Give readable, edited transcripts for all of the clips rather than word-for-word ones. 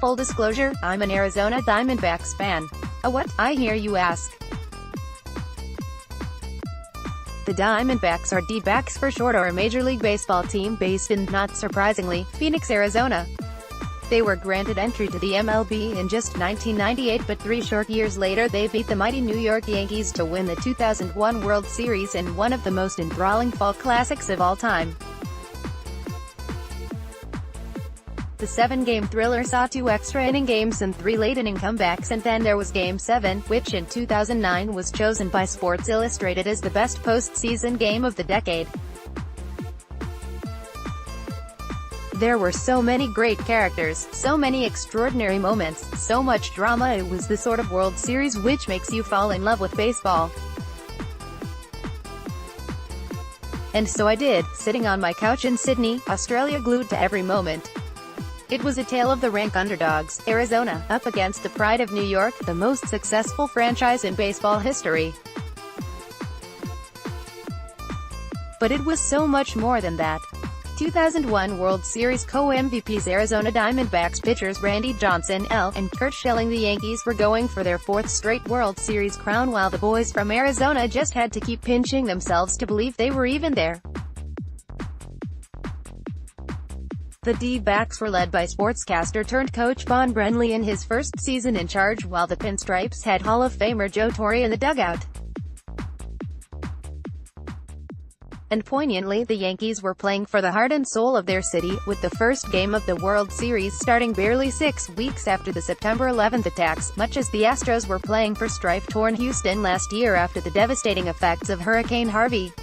Full disclosure, I'm an Arizona Diamondbacks fan. A what, I hear you ask? The Diamondbacks are D-backs for short, or a Major League Baseball team based in, not surprisingly, Phoenix, Arizona. They were granted entry to the MLB in just 1998, but 3 short years later they beat the mighty New York Yankees to win the 2001 World Series in one of the most enthralling fall classics of all time. The 7-game thriller saw 2 extra-inning games and 3 late-inning comebacks, and then there was Game 7, which in 2009 was chosen by Sports Illustrated as the best postseason game of the decade. There were so many great characters, so many extraordinary moments, so much drama. It was the sort of World Series which makes you fall in love with baseball. And so I did, sitting on my couch in Sydney, Australia, glued to every moment. It was a tale of the rank underdogs, Arizona, up against the pride of New York, the most successful franchise in baseball history. But it was so much more than that. 2001 World Series co-MVPs Arizona Diamondbacks pitchers Randy Johnson, L. and Curt Schilling. The Yankees were going for their 4th straight World Series crown, while the boys from Arizona just had to keep pinching themselves to believe they were even there. The D-backs were led by sportscaster-turned-coach Vaughn Brenly in his first season in charge, while the Pinstripes had Hall of Famer Joe Torre in the dugout. And poignantly, the Yankees were playing for the heart and soul of their city, with the first game of the World Series starting barely 6 weeks after the September 11th attacks, much as the Astros were playing for strife-torn Houston last year after the devastating effects of Hurricane Harvey.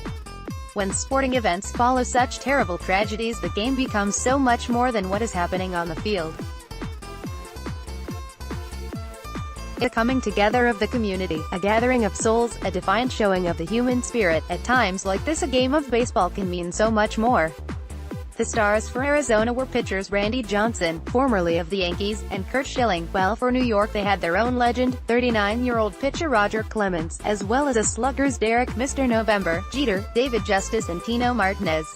When sporting events follow such terrible tragedies, the game becomes so much more than what is happening on the field. A coming together of the community, a gathering of souls, a defiant showing of the human spirit. At times like this, a game of baseball can mean so much more. The stars for Arizona were pitchers Randy Johnson, formerly of the Yankees, and Curt Schilling, while for New York they had their own legend, 39-year-old pitcher Roger Clemens, as well as a sluggers Derek Mr. November Jeter, David Justice and Tino Martinez.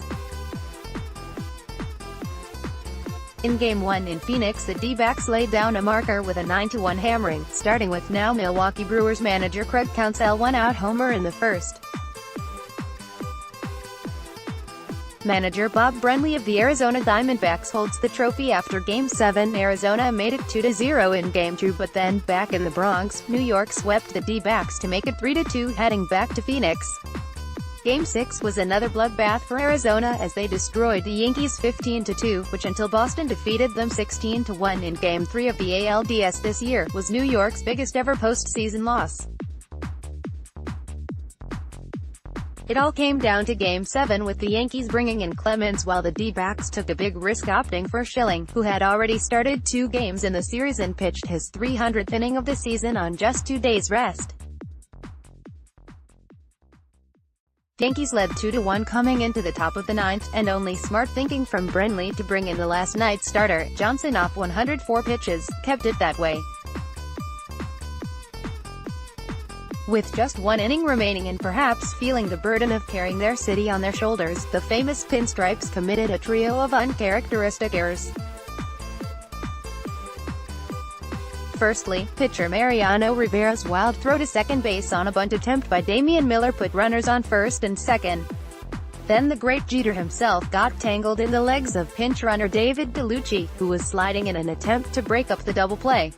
In Game 1 in Phoenix, the D-backs laid down a marker with a 9-1 hammering, starting with now Milwaukee Brewers manager Craig Counsell one-out homer in the first. Manager Bob Brenly of the Arizona Diamondbacks holds the trophy after Game 7. Arizona made it 2-0 in Game 2, but then, back in the Bronx, New York swept the D-backs to make it 3-2 heading back to Phoenix. Game 6 was another bloodbath for Arizona as they destroyed the Yankees 15-2, which until Boston defeated them 16-1 in Game 3 of the ALDS this year, was New York's biggest ever postseason loss. It all came down to Game 7, with the Yankees bringing in Clemens while the D-backs took a big risk opting for Schilling, who had already started 2 games in the series and pitched his 300th inning of the season on just 2 days rest. Yankees led 2-1 coming into the top of the 9th, and only smart thinking from Brenly to bring in the last night's starter, Johnson, off 104 pitches, kept it that way. With just 1 inning remaining and perhaps feeling the burden of carrying their city on their shoulders, the famous Pinstripes committed a trio of uncharacteristic errors. Firstly, pitcher Mariano Rivera's wild throw to second base on a bunt attempt by Damian Miller put runners on first and second. Then the great Jeter himself got tangled in the legs of pinch runner David DeLucci, who was sliding in an attempt to break up the double play.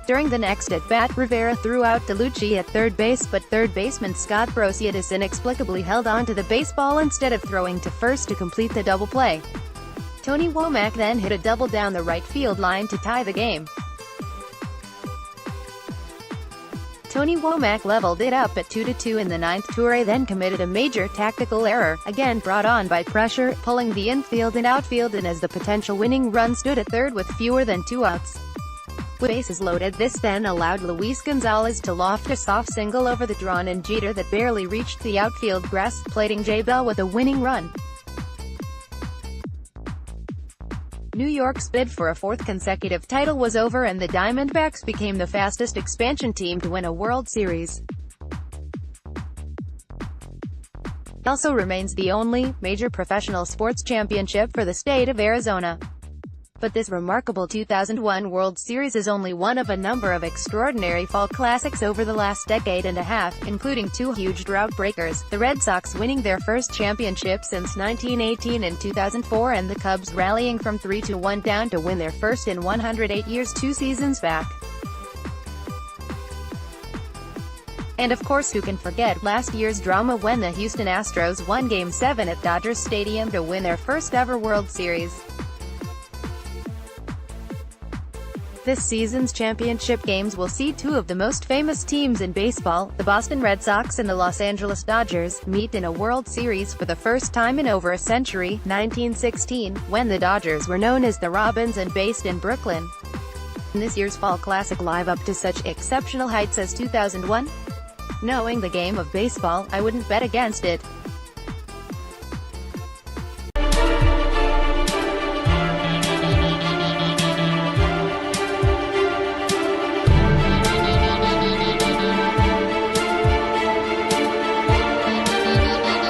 During the next at-bat, Rivera threw out DeLucci at third base, but third baseman Scott Brosiadis inexplicably held on to the baseball instead of throwing to first to complete the double play. Tony Womack then hit a double down the right field line to tie the game. Tony Womack leveled it up at 2-2 in the 9th. Torre then committed a major tactical error, again brought on by pressure, pulling the infield and outfield in as the potential winning run stood at third with fewer than 2 outs. With bases loaded, this then allowed Luis Gonzalez to loft a soft single over the drawn-in Jeter that barely reached the outfield grass, plating J. Bell with a winning run. New York's bid for a 4th consecutive title was over, and the Diamondbacks became the fastest expansion team to win a World Series. It also remains the only major professional sports championship for the state of Arizona. But this remarkable 2001 World Series is only one of a number of extraordinary fall classics over the last decade and a half, including two huge drought breakers, the Red Sox winning their first championship since 1918 in 2004 and the Cubs rallying from 3-1 down to win their first in 108 years 2 seasons back. And of course, who can forget last year's drama when the Houston Astros won Game 7 at Dodger Stadium to win their first ever World Series. This season's championship games will see two of the most famous teams in baseball, the Boston Red Sox and the Los Angeles Dodgers, meet in a World Series for the first time in over a century, 1916, when the Dodgers were known as the Robins and based in Brooklyn. This year's Fall Classic live up to such exceptional heights as 2001? Knowing the game of baseball, I wouldn't bet against it.